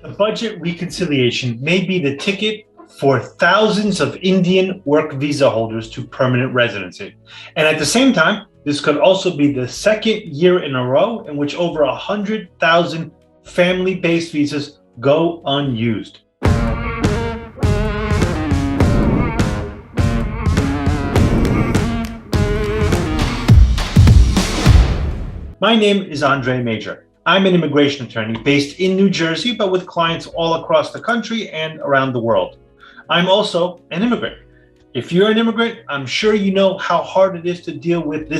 The budget reconciliation may be the ticket for thousands of Indian work visa holders to permanent residency. And at the same time, this could also be the second year in a row in which over 100,000 family-based visas go unused. My name is Andres Mejer. I'm an immigration attorney based in New Jersey, but with clients all across the country and around the world. I'm also an immigrant. If you're an immigrant, I'm sure you know how hard it is to deal with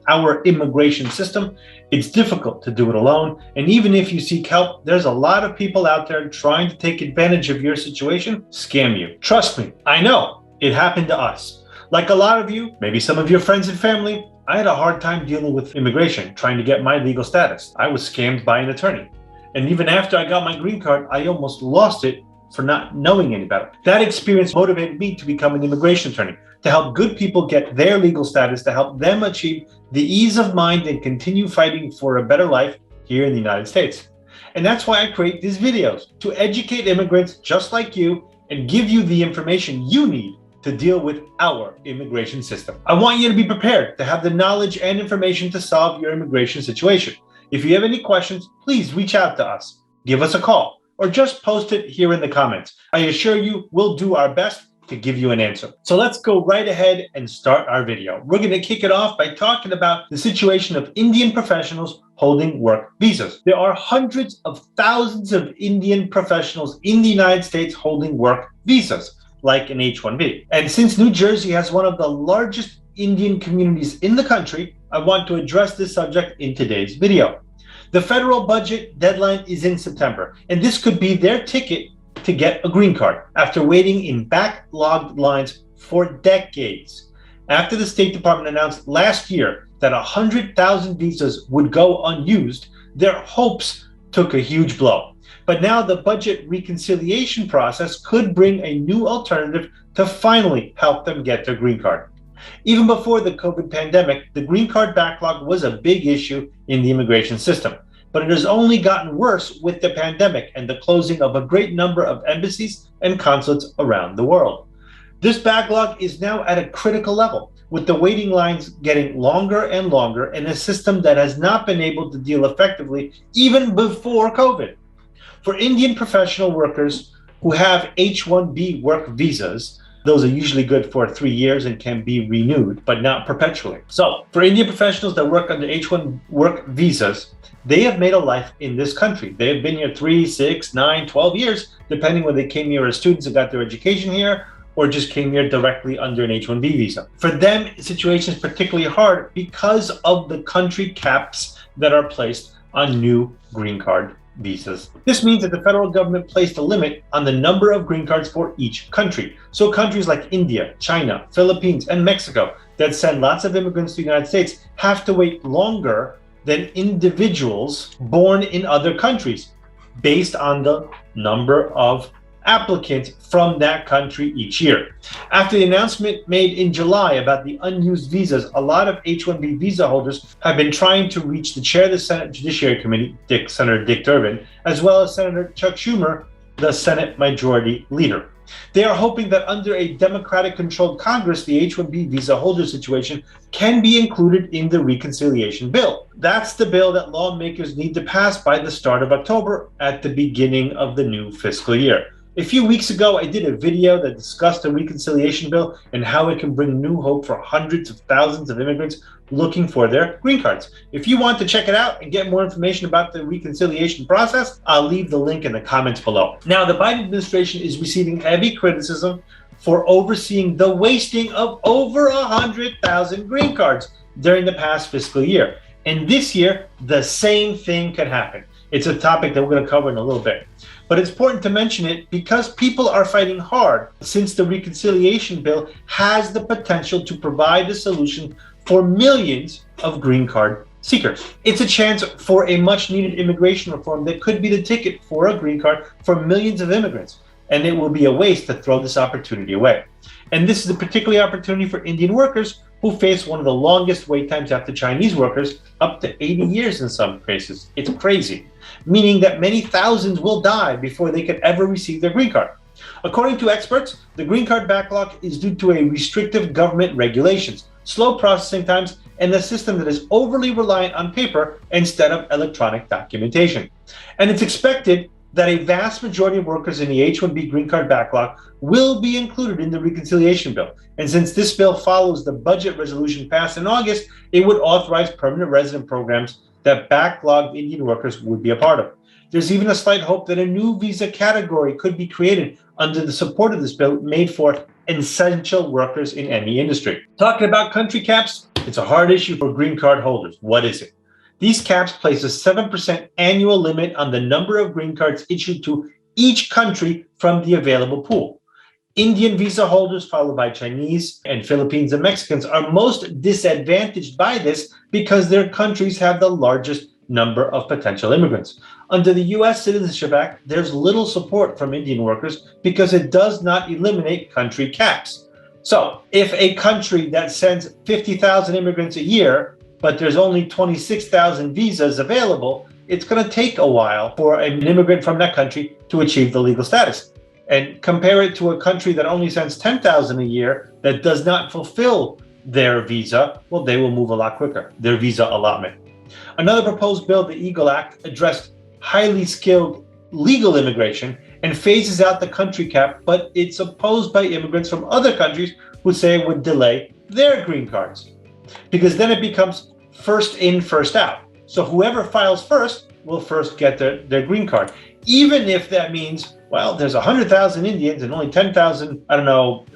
our immigration system. It's difficult to do it alone. And even if you seek help, there's a lot of people out there trying to take advantage of your situation, scam you. Trust me, I know it happened to us. Like a lot of you, maybe some of your friends and family, I had a hard time dealing with immigration, trying to get my legal status. I was scammed by an attorney. And even after I got my green card, I almost lost it for not knowing any better. That experience motivated me to become an immigration attorney, to help good people get their legal status, to help them achieve the ease of mind and continue fighting for a better life here in the United States. And that's why I create these videos, to educate immigrants just like you and give you the information you need to deal with our immigration system. I want you to be prepared to have the knowledge and information to solve your immigration situation. If you have any questions, please reach out to us, give us a call, or just post it here in the comments. I assure you we'll do our best to give you an answer. So let's go right ahead and start our video. We're going to kick it off by talking about the situation of Indian professionals holding work visas. There are hundreds of thousands of Indian professionals in the United States holding work visas, like an H-1B. And since New Jersey has one of the largest Indian communities in the country, I want to address this subject in today's video. The federal budget deadline is in September, and this could be their ticket to get a green card after waiting in backlogged lines for decades. After the State Department announced last year that 100,000 visas would go unused, their hopes took a huge blow. But now the budget reconciliation process could bring a new alternative to finally help them get their green card. Even before the COVID pandemic, the green card backlog was a big issue in the immigration system. But it has only gotten worse with the pandemic and the closing of a great number of embassies and consulates around the world. This backlog is now at a critical level, with the waiting lines getting longer and longer in a system that has not been able to deal effectively even before COVID. For Indian professional workers who have H-1B work visas, those are usually good for 3 years and can be renewed, but not perpetually. So for Indian professionals that work under H-1 work visas, they have made a life in this country. They have been here 3, 6, 9, 12 years, depending whether they came here as students and got their education here, or just came here directly under an H-1B visa. For them, the situation is particularly hard because of the country caps that are placed on new green card visas. This means that the federal government placed a limit on the number of green cards for each country. So countries like India, China, Philippines, and Mexico that send lots of immigrants to the United States have to wait longer than individuals born in other countries based on the number of applicants from that country each year. After the announcement made in July about the unused visas, a lot of H-1B visa holders have been trying to reach the chair of the Senate Judiciary Committee, Senator Dick Durbin, as well as Senator Chuck Schumer, the Senate Majority Leader. They are hoping that under a Democratic-controlled Congress, the H-1B visa holder situation can be included in the reconciliation bill. That's the bill that lawmakers need to pass by the start of October at the beginning of the new fiscal year. A few weeks ago, I did a video that discussed the reconciliation bill and how it can bring new hope for hundreds of thousands of immigrants looking for their green cards. If you want to check it out and get more information about the reconciliation process, I'll leave the link in the comments below. Now, the Biden administration is receiving heavy criticism for overseeing the wasting of over 100,000 green cards during the past fiscal year. And this year, the same thing could happen. It's a topic that we're going to cover in a little bit. But it's important to mention it because people are fighting hard since the reconciliation bill has the potential to provide a solution for millions of green card seekers. It's a chance for a much needed immigration reform that could be the ticket for a green card for millions of immigrants. And it will be a waste to throw this opportunity away. And this is a particular opportunity for Indian workers who face one of the longest wait times after Chinese workers, up to 80 years in some cases. It's crazy. meaning that many thousands will die before they could ever receive their green card. According to experts, the green card backlog is due to a restrictive government regulations, slow processing times, and a system that is overly reliant on paper instead of electronic documentation. And it's expected that a vast majority of workers in the H-1B green card backlog will be included in the reconciliation bill. And since this bill follows the budget resolution passed in August, it would authorize permanent resident programs that backlogged Indian workers would be a part of. There's even a slight hope that a new visa category could be created under the support of this bill made for essential workers in any industry. Talking about country caps, it's a hard issue for green card holders. What is it? These caps place a 7% annual limit on the number of green cards issued to each country from the available pool. Indian visa holders, followed by Chinese and Philippines and Mexicans, are most disadvantaged by this because their countries have the largest number of potential immigrants. Under the U.S. Citizenship Act, there's little support from Indian workers because it does not eliminate country caps. So if a country that sends 50,000 immigrants a year, but there's only 26,000 visas available, it's going to take a while for an immigrant from that country to achieve the legal status. And compare it to a country that only sends 10,000 a year that does not fulfill their visa, well, they will move a lot quicker, their visa allotment. Another proposed bill, the EAGLE Act, addressed highly skilled legal immigration and phases out the country cap, but it's opposed by immigrants from other countries who say it would delay their green cards. Because then it becomes first in, first out. So whoever files first will first get their green card. Even if that means, well, there's 100,000 Indians and only 10,000,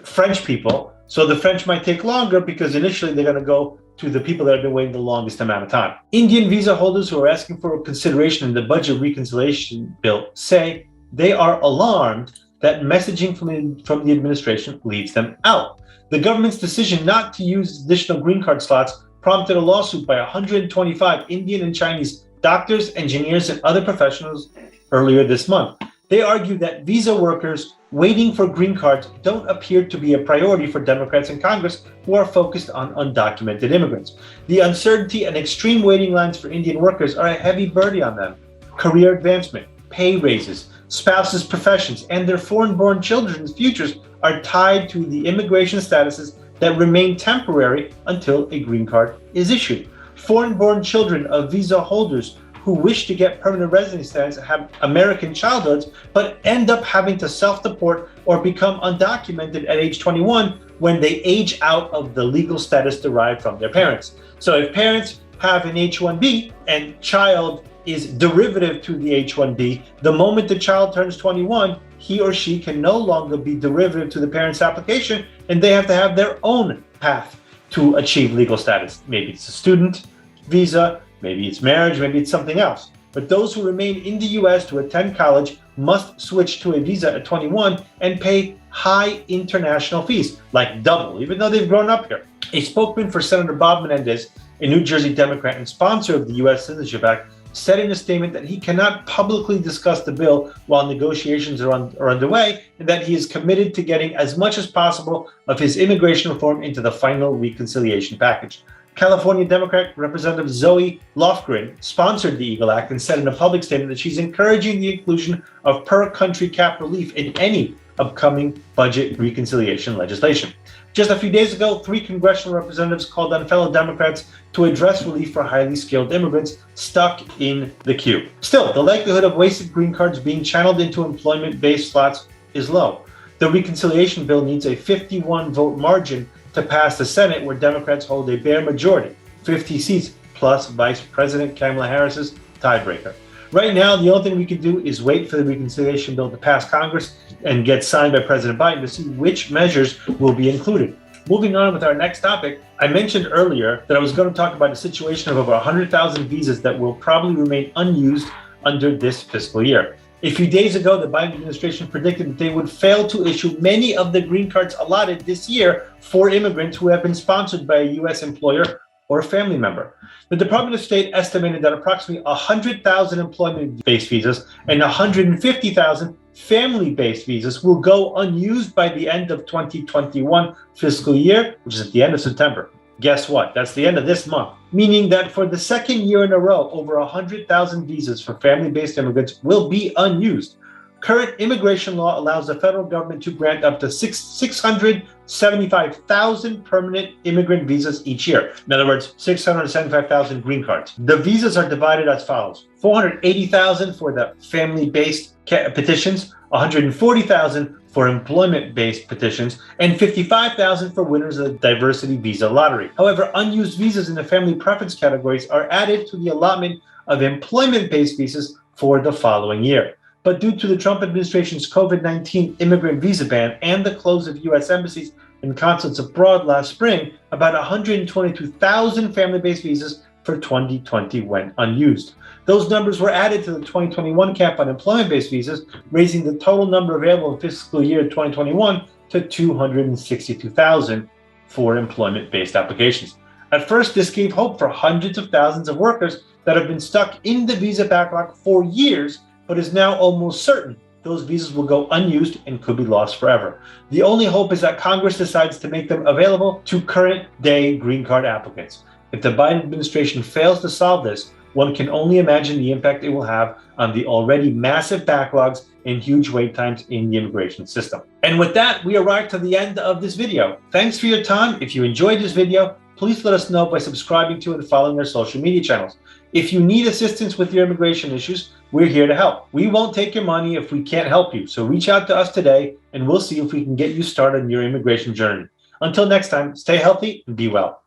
French people. So the French might take longer because initially they're going to go to the people that have been waiting the longest amount of time. Indian visa holders who are asking for consideration in the budget reconciliation bill say they are alarmed that messaging from the administration leaves them out. The government's decision not to use additional green card slots prompted a lawsuit by 125 Indian and Chinese doctors, engineers, and other professionals earlier this month. They argue that visa workers waiting for green cards don't appear to be a priority for Democrats in Congress who are focused on undocumented immigrants. The uncertainty and extreme waiting lines for Indian workers are a heavy burden on them. Career advancement, pay raises, spouses' professions, and their foreign-born children's futures are tied to the immigration statuses that remain temporary until a green card is issued. Foreign-born children of visa holders who wish to get permanent residency status have American childhoods, but end up having to self-deport or become undocumented at age 21 when they age out of the legal status derived from their parents. So if parents have an H-1B and child is derivative to the H-1B, the moment the child turns 21, he or she can no longer be derivative to the parent's application, and they have to have their own path to achieve legal status. Maybe it's a student visa, maybe it's marriage, maybe it's something else. But those who remain in the US to attend college must switch to a visa at 21 and pay high international fees, like double, even though they've grown up here. A spokesman for Senator Bob Menendez, a New Jersey Democrat and sponsor of the US Citizenship Act, said in a statement that he cannot publicly discuss the bill while negotiations are underway, and that he is committed to getting as much as possible of his immigration reform into the final reconciliation package. California Democrat Representative Zoe Lofgren sponsored the EAGLE Act and said in a public statement that she's encouraging the inclusion of per-country cap relief in any upcoming budget reconciliation legislation. Just a few days ago, 3 congressional representatives called on fellow Democrats to address relief for highly skilled immigrants stuck in the queue. Still, the likelihood of wasted green cards being channeled into employment-based slots is low. The reconciliation bill needs a 51-vote margin to pass the Senate, where Democrats hold a bare majority, 50 seats, plus Vice President Kamala Harris's tiebreaker. Right now, the only thing we can do is wait for the reconciliation bill to pass Congress and get signed by President Biden to see which measures will be included. Moving on with our next topic, I mentioned earlier that I was going to talk about a situation of over 100,000 visas that will probably remain unused under this fiscal year. A few days ago, the Biden administration predicted that they would fail to issue many of the green cards allotted this year for immigrants who have been sponsored by a U.S. employer or a family member. The Department of State estimated that approximately 100,000 employment-based visas and 150,000 family-based visas will go unused by the end of 2021 fiscal year, which is at the end of September. Guess what? That's the end of this month. meaning that for the second year in a row, over 100,000 visas for family-based immigrants will be unused. Current immigration law allows the federal government to grant up to 675,000 permanent immigrant visas each year. In other words, 675,000 green cards. The visas are divided as follows: 480,000 for the family-based petitions, 140,000 for employment-based petitions, and 55,000 for winners of the diversity visa lottery. However, unused visas in the family preference categories are added to the allotment of employment-based visas for the following year. But due to the Trump administration's COVID-19 immigrant visa ban and the close of U.S. embassies and consulates abroad last spring, about 122,000 family-based visas for 2020 went unused. Those numbers were added to the 2021 cap on employment-based visas, raising the total number available in fiscal year 2021 to 262,000 for employment-based applications. At first, this gave hope for hundreds of thousands of workers that have been stuck in the visa backlog for years, but is now almost certain those visas will go unused and could be lost forever. The only hope is that Congress decides to make them available to current-day green card applicants. If the Biden administration fails to solve this, one can only imagine the impact it will have on the already massive backlogs and huge wait times in the immigration system. And with that, we arrive to the end of this video. Thanks for your time. If you enjoyed this video, please let us know by subscribing to and following our social media channels. If you need assistance with your immigration issues, we're here to help. We won't take your money if we can't help you. So reach out to us today and we'll see if we can get you started on your immigration journey. Until next time, stay healthy and be well.